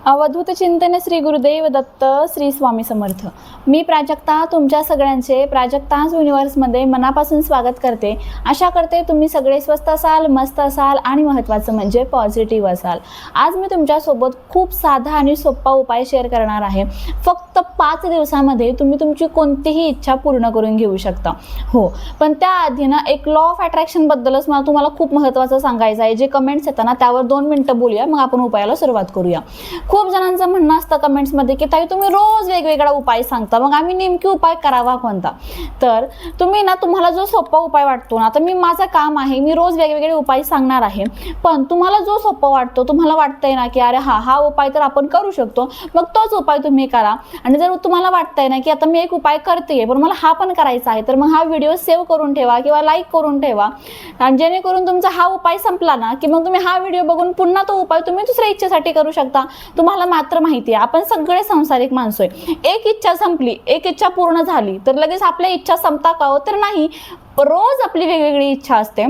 अवधूत चिंतन श्री गुरुदेव दत्त श्री स्वामी समर्थ। मी प्राजक्ता तुमच्या सगळ्यांचे प्राजक्ताज युनिवर्समध्ये मनापासून स्वागत करते। आशा करते तुम्ही सगळे स्वस्त असाल, मस्त असाल आणि महत्त्वाचं म्हणजे पॉझिटिव्ह असाल। आज मी तुमच्यासोबत खूप साधा आणि सोपा उपाय शेअर करणार आहे। फक्त 5 दिवसांमध्ये तुम्ही तुमची कोणतीही इच्छा पूर्ण करून घेऊ शकता। हो, पण त्याआधी ना एक लॉ ऑफ अट्रॅक्शन बद्दलच मला तुम्हाला खूप महत्त्वाचं सांगायचं आहे। जे कमेंट्स येतात ना त्यावर 2 मिनिटं बोलूया, मग आपण उपायाला सुरुवात करूया। खूप जणांचं म्हणणं असतं कमेंट्समध्ये की ताई तुम्ही रोज वेगवेगळा उपाय सांगता, मग आम्ही नेमकी उपाय करावा कोणता? तर तुम्ही ना तुम्हाला जो सोपा उपाय वाटतो ना, आता मी माझं काम आहे मी रोज वेगवेगळे उपाय सांगणार आहे, पण तुम्हाला जो सोपा वाटतो, तुम्हाला वाटतंय ना की अरे हा उपाय तर आपण करू शकतो, मग तोच उपाय तुम्ही करा। आणि जर तुम्हाला वाटतंय ना की आता मी एक उपाय करतेय पण मला हा पण करायचा आहे, तर मग हा व्हिडिओ सेव्ह करून ठेवा किंवा लाईक करून ठेवा, आणि जेणेकरून तुमचा हा उपाय संपला ना की मग तुम्ही हा व्हिडिओ बघून पुन्हा तो उपाय तुम्ही दुसऱ्या इच्छेसाठी करू शकता। तुम्हाला मात्र माहिती आहे आपण सगळे संसारिक माणसं आहे, एक इच्छा संपली, एक इच्छा पूर्ण झाली तर लगेच आपल्या इच्छा संपता का हो? तर नाही, रोज आपली वेगवेगळी इच्छा असते।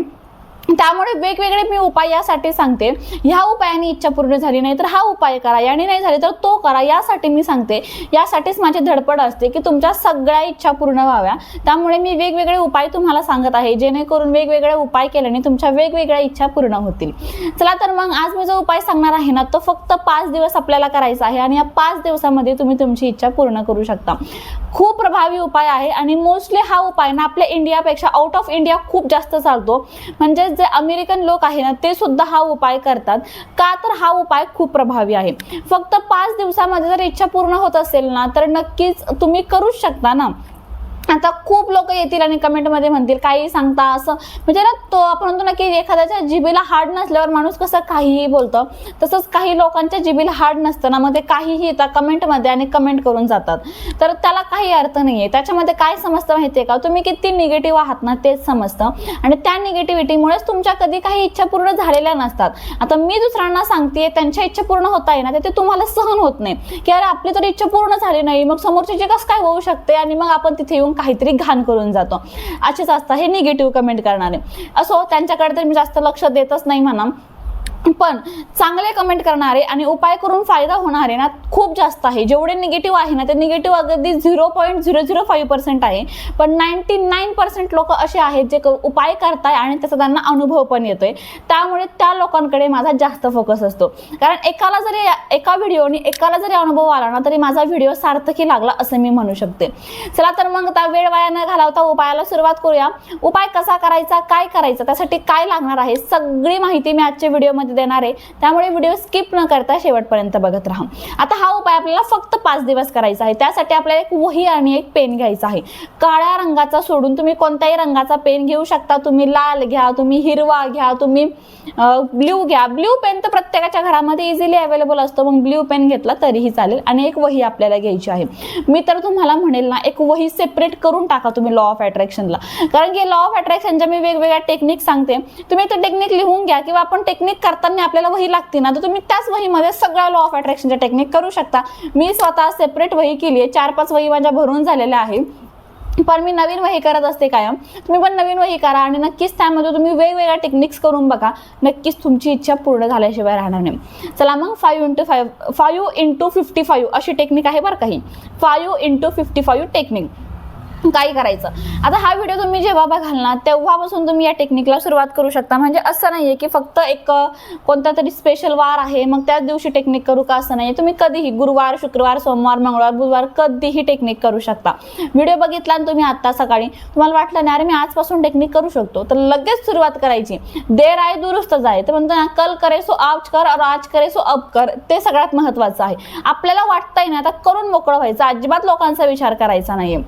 त्यामुळे वेगवेगळे मी उपाय यासाठी सांगते, ह्या उपायाने इच्छा पूर्ण झाली नाही तर हा उपाय करा, याने नाही झाली तर तो करा, यासाठी मी सांगते। यासाठीच माझी धडपड असते की तुमच्या सगळ्या इच्छा पूर्ण व्हाव्या। त्यामुळे मी वेगवेगळे उपाय तुम्हाला सांगत आहे, जेणेकरून वेगवेगळे उपाय केल्याने तुमच्या वेगवेगळ्या इच्छा पूर्ण होतील। चला तर मग आज मी जो उपाय सांगणार आहे ना तो फक्त 5 दिवस आपल्याला करायचा आहे, आणि या 5 दिवसामध्ये तुम्ही तुमची इच्छा पूर्ण करू शकता। खूप प्रभावी उपाय आहे आणि मोस्टली हा उपाय ना आपल्या इंडियापेक्षा आउट ऑफ इंडिया खूप जास्त चालतो। म्हणजे जे अमेरिकन लोक आहे ना ते सुद्धा हा उपाय करतात, का तर हा उपाय खूप प्रभावी आहे। फक्त 5 दिवसामध्ये जर इच्छा पूर्ण होत असेल ना तर नक्कीच तुम्ही करूच शकता ना। आता खूप लोक येतील आणि कमेंटमध्ये म्हणतील काही सांगता असं, म्हणजे ना तो आपण म्हणतो ना की एखाद्याच्या जिभेला हाड नसल्यावर माणूस कसं काहीही बोलतं, तसंच काही लोकांच्या जिभेला हाड नसतं ना, मग ते काहीही येतात कमेंटमध्ये आणि कमेंट करून जातात, तर त्याला काही अर्थ नाही आहे। त्याच्यामध्ये काय समजतं माहिती आहे का, तुम्ही किती निगेटिव्ह आहात ना तेच समजतं, आणि त्या निगेटिव्हिटीमुळेच तुमच्या कधी काही इच्छा पूर्ण झालेल्या नसतात। आता मी दुसऱ्यांना सांगते त्यांच्या इच्छा पूर्ण होत आहे ना ते तुम्हाला सहन होत नाही की अरे आपली तर इच्छा पूर्ण झाली नाही, मग समोरची कसं काय होऊ शकते, आणि मग आपण तिथे येऊन काहीतरी घाण करून जातो। असेच असतात हे निगेटिव्ह कमेंट करणारे। असो, त्यांच्याकडे तर मी जास्त लक्ष देतच नाही म्हणा, पण चांगले कमेंट करणारे आणि उपाय करून फायदा होणारे ना खूप जास्त आहे। जेवढे निगेटिव्ह आहे ना ते निगेटिव्ह अगदी 0.005% आहे, पण 99% लोक असे आहेत जे उपाय करताय आणि त्याचा त्यांना अनुभव पण येतोय। त्यामुळे त्या लोकांकडे माझा जास्त फोकस असतो, कारण एका व्हिडिओने एकाला जरी अनुभव आला ना तरी माझा व्हिडिओ सार्थकी लागला असं मी म्हणू शकते। चला तर मग आता वेळ वाया न घालवता उपायाला सुरुवात करूया। उपाय कसा करायचा, काय करायचं, त्यासाठी काय लागणार आहे सगळी माहिती मी आजच्या व्हिडिओमध्ये देणार आहे, त्यामुळे व्हिडिओ स्किप न करता शेवटपर्यंत बघत राहा। आता हा उपाय आपल्याला फक्त 5 दिवस करायचा आहे। त्यासाठी आपल्याला एक वही आणि एक पेन घ्यायचा आहे। काळ्या रंगाचा सोडून तुम्ही कोणत्याही रंगाचा पेन घेऊ शकता। तुम्ही लाल घ्या, तुम्ही हिरवा घ्या, तुम्ही ब्ल्यू घ्या। ब्ल्यू पेन तर प्रत्येकाच्या घरामध्ये इझिली अवेलेबल असतो, मग ब्ल्यू पेन घेतला तरीही चालेल। आणि एक वही आपल्याला घ्यायची आहे। मी तर तुम्हाला म्हणेल ना एक वही सेपरेट करून टाका तुम्ही लॉ ऑफ अट्रॅक्शनला, कारण की लॉ ऑफ अट्रॅक्शनच्या मी वेगवेगळ्या टेक्निक सांगते, तुम्ही ते टेक्निक लिहून घ्या, किंवा आपण टेक्निक करताना आपल्याला वही लागते ना तर तुम्ही त्याच वहीमध्ये सगळ्या लॉ ऑफ अट्रॅक्शनच्या टेक्निक करू शकता। मी स्वतः सेपरेट वही केली आहे, 4-5 वही माझ्या भरून झालेल्या आहे, पण मी नवीन वही करत असते कायम। तुम्ही पण नवीन वही करा आणि नक्कीच त्यामध्ये तुम्ही वेगवेगळ्या टेक्निक्स करून बघा, नक्कीच तुमची इच्छा पूर्ण झाल्याशिवाय राहणार नाही। चला मग 5 into 55 अशी टेक्निक आहे बरं काही, 5 into 55 टेक्निक। काय करायचं, आता हा व्हिडिओ तुम्ही जेव्हा बघाल ना तेव्हापासून तुम्ही या टेक्निकला सुरुवात करू शकता। म्हणजे असं नाहीये की फक्त एक कोणता तरी स्पेशल वार आहे मग त्याच दिवशी टेक्निक करू का, असं नाहीये। तुम्ही कधीही गुरुवार, शुक्रवार, सोमवार, मंगळवार, बुधवार कधीही टेक्निक करू शकता। व्हिडिओ बघितला आणि तुम्ही आता सकाळी तुम्हाला वाटलं ना अरे मी आजपासून टेक्निक करू शकतो, तर लगेच सुरुवात करायची। देर आए दुरुस्त जाए, तर म्हणतो ना कल करे सो आज कर और आज करे सो अब कर, ते सगळ्यात महत्त्वाचं आहे। आपल्याला वाटतंय ना आता करून मोकळं व्हायचं, अजिबात लोकांचा विचार करायचा नाहीये।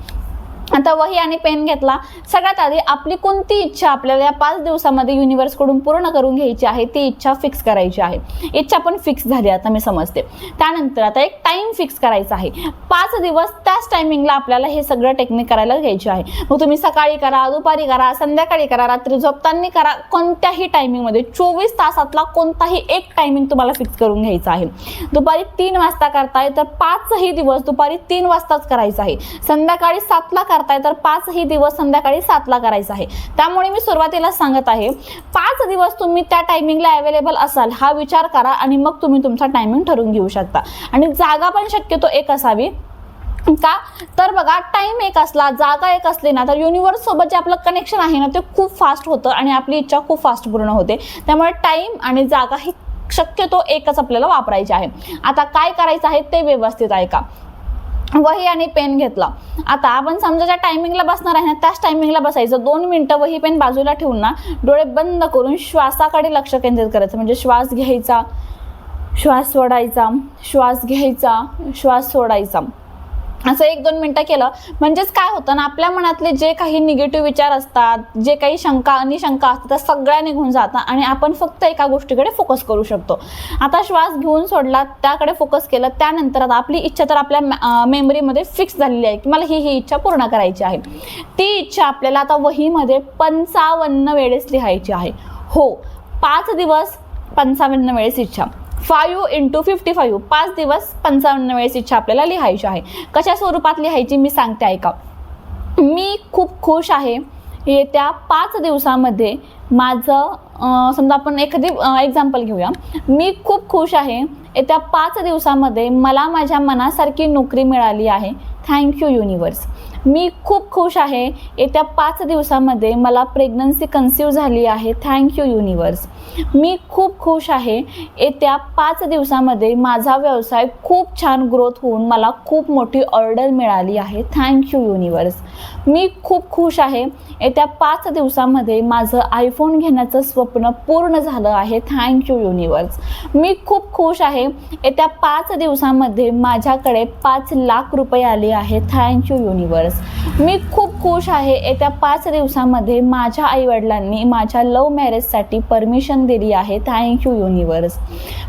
आता वही आणि पेन घेतला, सगळ्यात आधी आपली कोणती इच्छा आपल्याला या 5 दिवसामध्ये युनिवर्सकडून पूर्ण करून घ्यायची आहे ती इच्छा फिक्स करायची आहे। इच्छा पण फिक्स झाली आता मी समजते। त्यानंतर आता एक टाइम फिक्स करायचा आहे, 5 दिवस त्याच टायमिंगला आपल्याला हे सगळं टेक्निक करायला घ्यायची आहे। मग तुम्ही सकाळी करा, दुपारी करा, संध्याकाळी करा, रात्री झोपताना करा, कोणत्याही टायमिंगमध्ये 24 तासातला कोणताही एक टायमिंग तुम्हाला फिक्स करून घ्यायचा आहे। दुपारी 3 वाजता करताय तर 5ही दिवस दुपारी 3 वाजताच करायचं आहे, संध्याकाळी 7ला करताय तर 5ही दिवस संध्याकाळी 7ला करायचं आहे. त्यामुळे मी सुरुवातीला सांगत आहे 5 दिवस तुम्ही त्या टायमिंगला अवेलेबल असाल हा विचार करा आणि मग तुम्ही तुमचा टायमिंग ठरवून घेऊ शकता. आणि जागा पण शक्यतो एक असावी. का तर बघा, टाइम एक असला, जागा एक असली ना, तर युनिवर्स सोबत जे आपलं कनेक्शन आहे ना ते खूप फास्ट होतं आणि आपली इच्छा खूप फास्ट पूर्ण होते. त्यामुळे टाइम आणि जागा ही शक्यतो एकच आपल्याला वापरायची आहे. आता काय करायचं आहे ते व्यवस्थित ऐका. वही आणि पेन घेतला. आता आपण समजा ज्या टायमिंगला बसणार आहे ना त्याच टायमिंगला बसायचं. 2 मिनिटं वही पेन बाजूला ठेवून ना डोळे बंद करून श्वासाकडे लक्ष केंद्रित करायचं. म्हणजे श्वास घ्यायचा, श्वास सोडायचा, श्वास घ्यायचा, श्वास सोडायचा. असं 1-2 मिनिटं केलं म्हणजेच काय होतं ना, आपल्या मनातले जे काही निगेटिव्ह विचार असतात, जे काही शंका अनिशंका असतात त्या सगळ्या निघून जातात आणि आपण फक्त एका गोष्टीकडे फोकस करू शकतो. आता श्वास घेऊन सोडला, त्याकडे फोकस केलं, त्यानंतर आता आपली इच्छा तर आपल्या मेमरीमध्ये फिक्स झालेली आहे की मला ही इच्छा पूर्ण करायची आहे. ती इच्छा आपल्याला आता वहीमध्ये 55 वेळेस लिहायची आहे. हो, 5 दिवस 55 वेळेस इच्छा. 5 × 55 5 दिवस 55 वेळेस इच्छा आपल्याला लिहायची आहे. कशा स्वरूपात लिहायची मी सांगते ऐका. मी खूप खुश आहे. येत्या 5 दिवसामध्ये माझं समजा आपण एखादी एक्झाम्पल घेऊया. मी खूप खुश आहे. येत्या 5 दिवसामध्ये मला माझ्या मनासारखी नोकरी मिळाली आहे. Thank you universe. मी खूप खुश आहे. येत्या 5 दिवसामध्ये मला प्रेग्नन्सी कन्सीव्ह झाली आहे. Thank you universe. मी खूप खुश आहे. येत्या 5 दिवसामध्ये माझा व्यवसाय खूप छान ग्रोथ होऊन मला खूप मोठी ऑर्डर मिळाली आहे. Thank you universe. मी खूप खुश आहे. येत्या 5 दिवसामध्ये माझं आयफोन घेण्याचं स्वप्न पूर्ण झालं आहे. Thank you universe. मी खूप खुश आहे. येत्या 5 दिवसामध्ये माझ्याकडे 5 लाख रुपये आले आहे. Thank you universe. मी खूप खुश आहे. येत्या 5 दिवसामध्ये माझ्या आईवडिलांनी माझ्या लव्ह मॅरेजसाठी परमिशन दिली आहे. Thank you universe.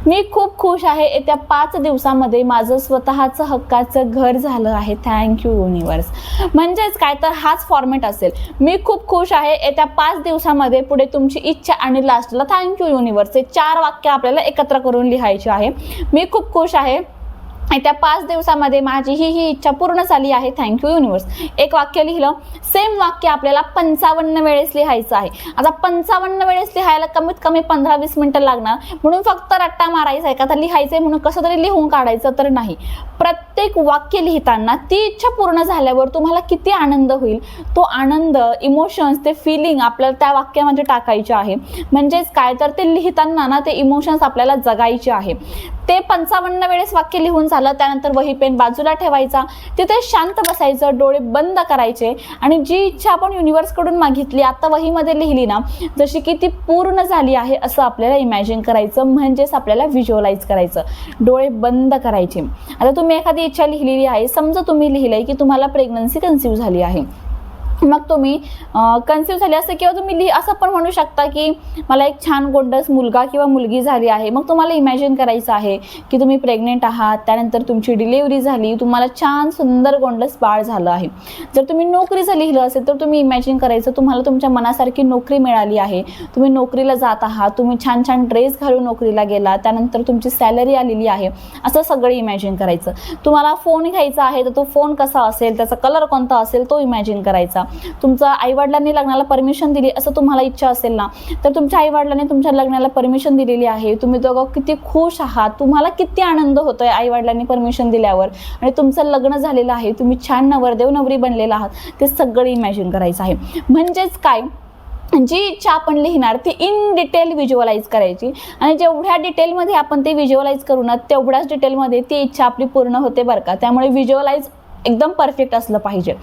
मी खूप खुश आहे. येत्या 5 दिवसामध्ये माझं स्वतःचं हक्काचं घर झालं आहे. Thank you universe. म्हणजेच काय तर हाच फॉर्मॅट असेल. मी खूप खुश आहे. येत्या 5 दिवसामध्ये पुढे तुमची इच्छा आणि लास्टला थँक्यू युनिवर्स हे 4 वाक्य आपल्याला एकत्र करून लिहायची आहे. मी खूप खुश आहे. येत्या 5 दिवसामध्ये माझी ही इच्छा पूर्ण झाली आहे. Thank you universe. एक वाक्य लिहिलं. सेम वाक्य आपल्याला 55 वेळेस लिहायचं आहे. आता 55 वेळेस लिहायला कमीत कमी 15-20 मिनिटं लागणार. म्हणून फक्त रट्टा मारायचा आहे का तर लिहायचं आहे म्हणून कसं तरी लिहून काढायचं तर नाही. प्रत्येक वाक्य लिहिताना ती इच्छा पूर्ण झाल्यावर तुम्हाला किती आनंद होईल तो आनंद, इमोशन्स, ते फिलिंग आपल्याला त्या वाक्यामध्ये टाकायचे आहे. म्हणजेच काय तर ते लिहिताना ना ते इमोशन्स आपल्याला जगायचे आहे. ते 55 वेळेस वाक्य लिहून झालं त्यानंतर वही पेन बाजूला ठेवायचा. तिथे शांत बसायचं, डोळे बंद करायचे आणि जी इच्छा आपण युनिवर्सकडून मागितली आता वहीमध्ये लिहिली ना जशी की ती पूर्ण झाली आहे असं आपल्याला इमॅजिन करायचं. म्हणजेच आपल्याला व्हिज्युअलाइज करायचं. डोळे बंद करायचे. आता तुम्ही एखादी इच्छा लिहिलेली आहे. समजा तुम्ही लिहिलंय की तुम्हाला प्रेग्नन्सी कन्सीव्ह झाली आहे. मग तुम्ही कन्सीव्ह झाले असते किंवा तुम्ही असं पण म्हणू शकता की मला एक छान गोंडस मुलगा किंवा मुलगी झाली आहे. मग तुम्हाला इमॅजिन करायचं आहे की तुम्ही प्रेग्नेंट आहात, त्यानंतर तुमची डिलिव्हरी झाली, तुम्हाला छान सुंदर गोंडस बाळ झालं आहे. जर तुम्ही नोकरीचं लिहिलं असेल तर तुम्ही इमॅजिन करायचं तुम्हाला तुमच्या मनासारखी नोकरी मिळाली आहे. तुम्ही नोकरीला जात आहात, तुम्ही छान छान ड्रेस घालून नोकरीला गेला, त्यानंतर तुमची सॅलरी आलेली आहे, असं सगळं इमॅजिन करायचं. तुम्हाला फोन घ्यायचा आहे तर तो फोन कसा असेल, त्याचा कलर कोणता असेल तो इमॅजिन करायचा. तुमच्या आईवडिलांनी लग्नाला परमिशन दिली असं तुम्हाला इच्छा असेल ना तर तुमच्या आईवडिलांनी तुमच्या लग्नाला परमिशन दिलेली आहे. तुम्ही दोघं किती खुश आहात, तुम्हाला किती आनंद होतोय आईवडिलांनी परमिशन दिल्यावर आणि तुमचं लग्न झालेलं आहे, तुम्ही छान नवरदेव नवरी बनलेला आहात, ते सगळं इमॅजिन करायचं आहे. म्हणजेच काय जी इच्छा आपण लिहिणार ती इन डिटेल व्हिज्युअलाइज करायची आणि जेवढ्या डिटेलमध्ये आपण ते व्हिज्युअलाइज करू ना तेवढ्याच डिटेलमध्ये ती इच्छा आपली पूर्ण होते बरं का. त्यामुळे व्हिज्युअलाइज एकदम परफेक्ट असलं पाहिजे.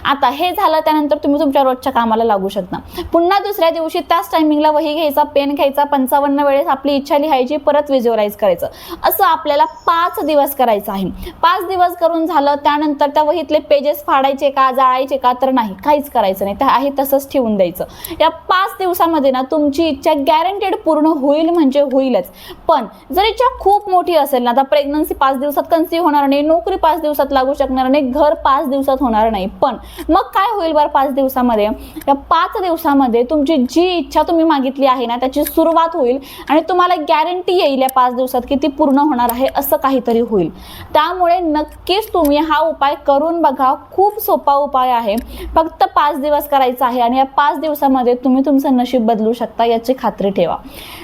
आता हे झालं त्यानंतर तुम्ही तुमच्या रोजच्या कामाला लागू शकता. पुन्हा दुसऱ्या दिवशी त्याच टायमिंगला वही घ्यायचा, पेन घ्यायचा, 55 वेळेस आपली इच्छा लिहायची, परत व्हिज्युअलाइज करायचं. असं आपल्याला 5 दिवस करायचं आहे. 5 दिवस करून झालं त्यानंतर त्या वहीतले पेजेस फाडायचे का, जाळायचे का तर नाही, काहीच करायचं नाही, त्या आहे तसंच ठेवून द्यायचं. या 5 दिवसामध्ये ना तुमची इच्छा गॅरंटेड पूर्ण होईल म्हणजे होईलच. पण जर इच्छा खूप मोठी असेल ना, आता प्रेग्नन्सी 5 दिवसात कन्सीव्ह होणार नाही, नोकरी 5 दिवसात लागू शकणार नाही, घर 5 दिवसात होणार नाही. पण मग काय होईल बरं 5 दिवसामध्ये? या 5 दिवसामध्ये तुमची जी इच्छा तुम्ही मागितली आहे ना त्याची सुरुवात होईल आणि तुम्हाला गॅरंटी येईल या 5 दिवसात की ती पूर्ण होणार आहे असं काहीतरी होईल. त्यामुळे नक्कीच तुम्ही हा उपाय करून बघा. खूप सोपा उपाय आहे. फक्त 5 दिवस करायचा आहे आणि या 5 दिवसामध्ये तुम्ही तुमचं नशीब बदलू शकता याची खात्री ठेवा.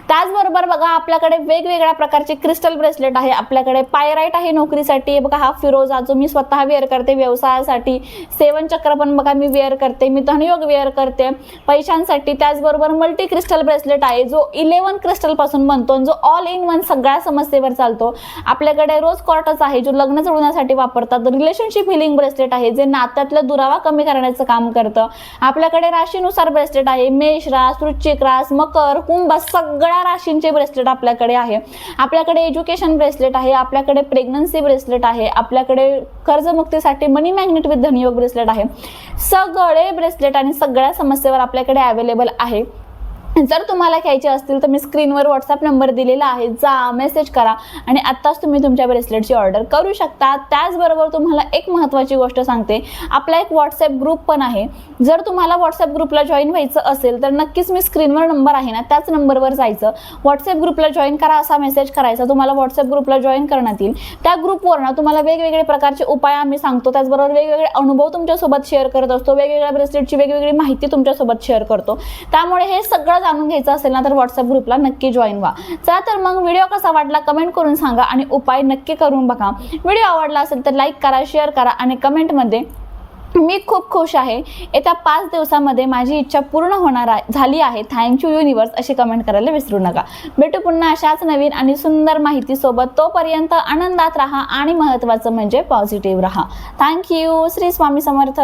त्याचबरोबर बघा आपल्याकडे वेगवेगळ्या प्रकारचे क्रिस्टल ब्रेसलेट आहे. आपल्याकडे पायराइट आहे नोकरीसाठी. बघा हा फिरोजा जो मी स्वतः वेअर करते व्यवसायासाठी. 7 चक्र पण बघा मी वेअर करते. मी धनयोग वेअर करते पैशांसाठी. त्याचबरोबर मल्टी क्रिस्टल ब्रेसलेट आहे जो 11 क्रिस्टल पासून बनतो, जो ऑल इन वन सगळ्या समस्येवर चालतो. आपल्याकडे रोज क्वार्टर्स आहे जो लग्न जुळण्यासाठी वापरतात. रिलेशनशिप हिलिंग ब्रेसलेट आहे जे नात्यातला दुरावा कमी करण्याचं काम करतं. आपल्याकडे राशीनुसार ब्रेसलेट आहे. मेष रास, वृश्चिक रास, मकर, कुंभ सगळ्या राशींचे ब्रेसलेट आपल्याकडे आहे. आपल्याकडे एज्युकेशन ब्रेसलेट आहे. आपल्याकडे प्रेग्नन्सी ब्रेसलेट आहे. आपल्याकडे कर्जमुक्तीसाठी मनी मॅग्नेट विथ धनयोग ब्रेसलेट आहे. सगळे ब्रेसलेट आणि सगळ्या समस्येवर आपल्याकडे अवेलेबल आहे. जर तुम्हाला घ्यायचे असतील तर मी स्क्रीनवर व्हॉट्सअप नंबर दिलेला आहे. जा मेसेज करा आणि आत्ताच तुम्ही तुमच्या ब्रेसलेटची ऑर्डर करू शकता. त्याचबरोबर तुम्हाला एक महत्त्वाची गोष्ट सांगते. आपला एक व्हॉट्सअप ग्रुप पण आहे. जर तुम्हाला व्हॉट्सअप ग्रुपला जॉईन व्हायचं असेल तर नक्कीच मी स्क्रीनवर नंबर आहे ना त्याच नंबरवर जायचं. व्हॉट्सअप ग्रुपला जॉईन करा असा मेसेज करायचा. तुम्हाला व्हॉट्सअप ग्रुपला जॉईन करण्यात येईल. त्या ग्रुपवर ना तुम्हाला वेगवेगळे प्रकारचे उपाय आम्ही सांगतो. त्याचबरोबर वेगवेगळे अनुभव तुमच्यासोबत शेअर करत असतो. वेगवेगळ्या ब्रेसलेटची वेगवेगळी माहिती तुमच्यासोबत शेअर करतो. त्यामुळे हे सगळं जाणून घ्यायचं असेल ना तर व्हॉट्सअप ग्रुपला नक्की जॉईन व्हा. चला तर मग व्हिडिओ कसा वाटला कमेंट करून सांगा आणि उपाय नक्की करून बघा. व्हिडिओ आवडला असेल तर लाईक करा, शेअर करा आणि कमेंटमध्ये मी खूप खुश आहे, येत्या 5 दिवसामध्ये माझी इच्छा पूर्ण झाली आहे, थँक्यू युनिवर्स अशी कमेंट करायला विसरू नका. भेटू पुन्हा अशाच नवीन आणि सुंदर माहितीसोबत. तोपर्यंत आनंदात राहा आणि महत्त्वाचं म्हणजे पॉझिटिव्ह राहा. थँक्यू. श्री स्वामी समर्थ.